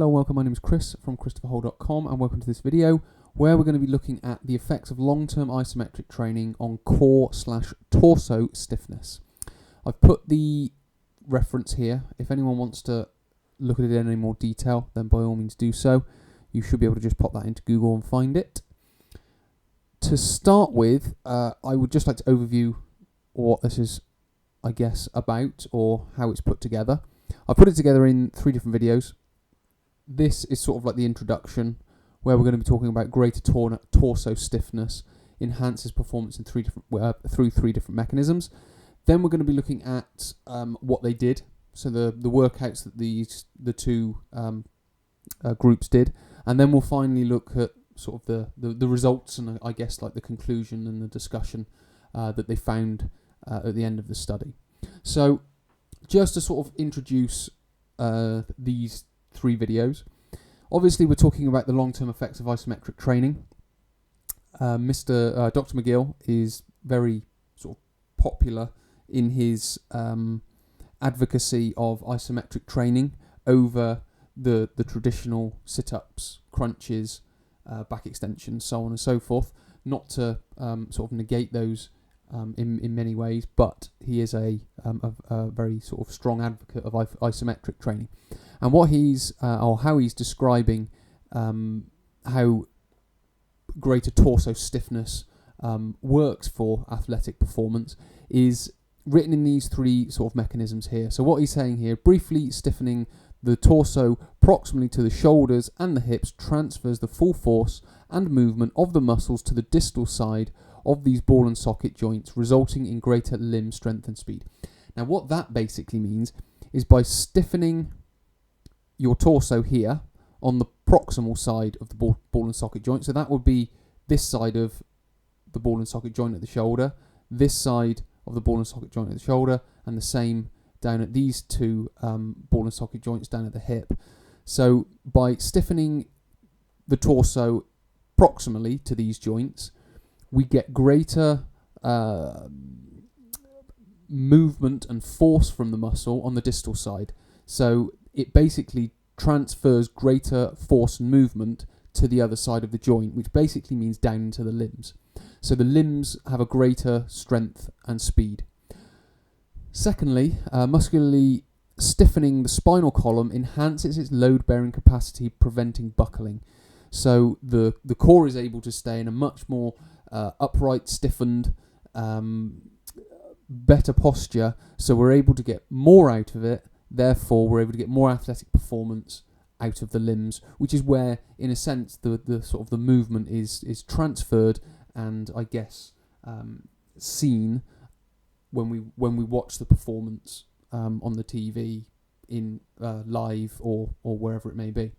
Hello, welcome. My name is Chris from christopherhole.com and welcome to this video where we're going to be looking at the effects of long-term isometric training on core/torso stiffness. I've put the reference here. If anyone wants to look at it in any more detail, then by all means do so. You should be able to just pop that into Google and find it. To start with, I would just like to overview what this is, I guess, about or how it's put together. I put it together in 3 different videos. This is sort of like the introduction, where we're going to be talking about greater torso stiffness enhances performance in through 3 different mechanisms. Then we're going to be looking at what they did, so the workouts that the two groups did, and then we'll finally look at sort of the results and I guess like the conclusion and the discussion that they found at the end of the study. So just to sort of introduce these 3 videos. Obviously, we're talking about the long-term effects of isometric training. Dr. McGill is very sort of popular in his advocacy of isometric training over the traditional sit-ups, crunches, back extensions, so on and so forth. Not to sort of negate those in many ways, but he is a very sort of strong advocate of isometric training. And what he's or how he's describing how greater torso stiffness works for athletic performance is written in these 3 sort of mechanisms here. So what he's saying here, briefly stiffening the torso proximally to the shoulders and the hips transfers the full force and movement of the muscles to the distal side of these ball and socket joints, resulting in greater limb strength and speed. Now what that basically means is by stiffening your torso here on the proximal side of the ball and socket joint, so that would be this side of the ball and socket joint at the shoulder, this side of the ball and socket joint at the shoulder, and the same down at these 2 ball and socket joints down at the hip. So by stiffening the torso proximally to these joints, we get greater movement and force from the muscle on the distal side. So it basically transfers greater force and movement to the other side of the joint, which basically means down into the limbs. So the limbs have a greater strength and speed. Secondly, muscularly stiffening the spinal column enhances its load-bearing capacity, preventing buckling. So the core is able to stay in a much more upright, stiffened, better posture, so we're able to get more out of it. Therefore, we're able to get more athletic performance out of the limbs, which is where, in a sense, the sort of the movement is transferred and I guess seen when we watch the performance on the TV in live or wherever it may be.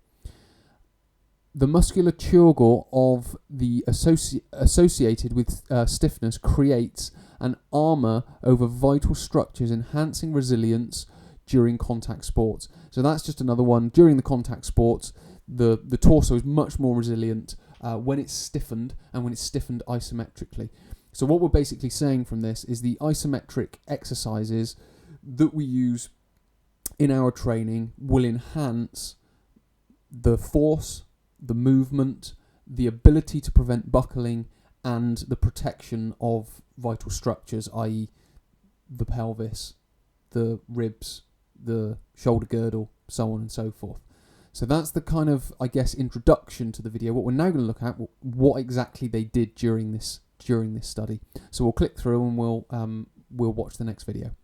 The muscular turgor of the associated with stiffness creates an armour over vital structures, enhancing resilience during contact sports. So that's just another one. During the contact sports, the torso is much more resilient when it's stiffened and when it's stiffened isometrically. So what we're basically saying from this is the isometric exercises that we use in our training will enhance the force, the movement, the ability to prevent buckling, and the protection of vital structures, i.e. the pelvis, the ribs, the shoulder girdle, so on and so forth. So that's the kind of, I guess, introduction to the video. What we're now going to look at, what exactly they did during this study. So we'll click through and we'll watch the next video.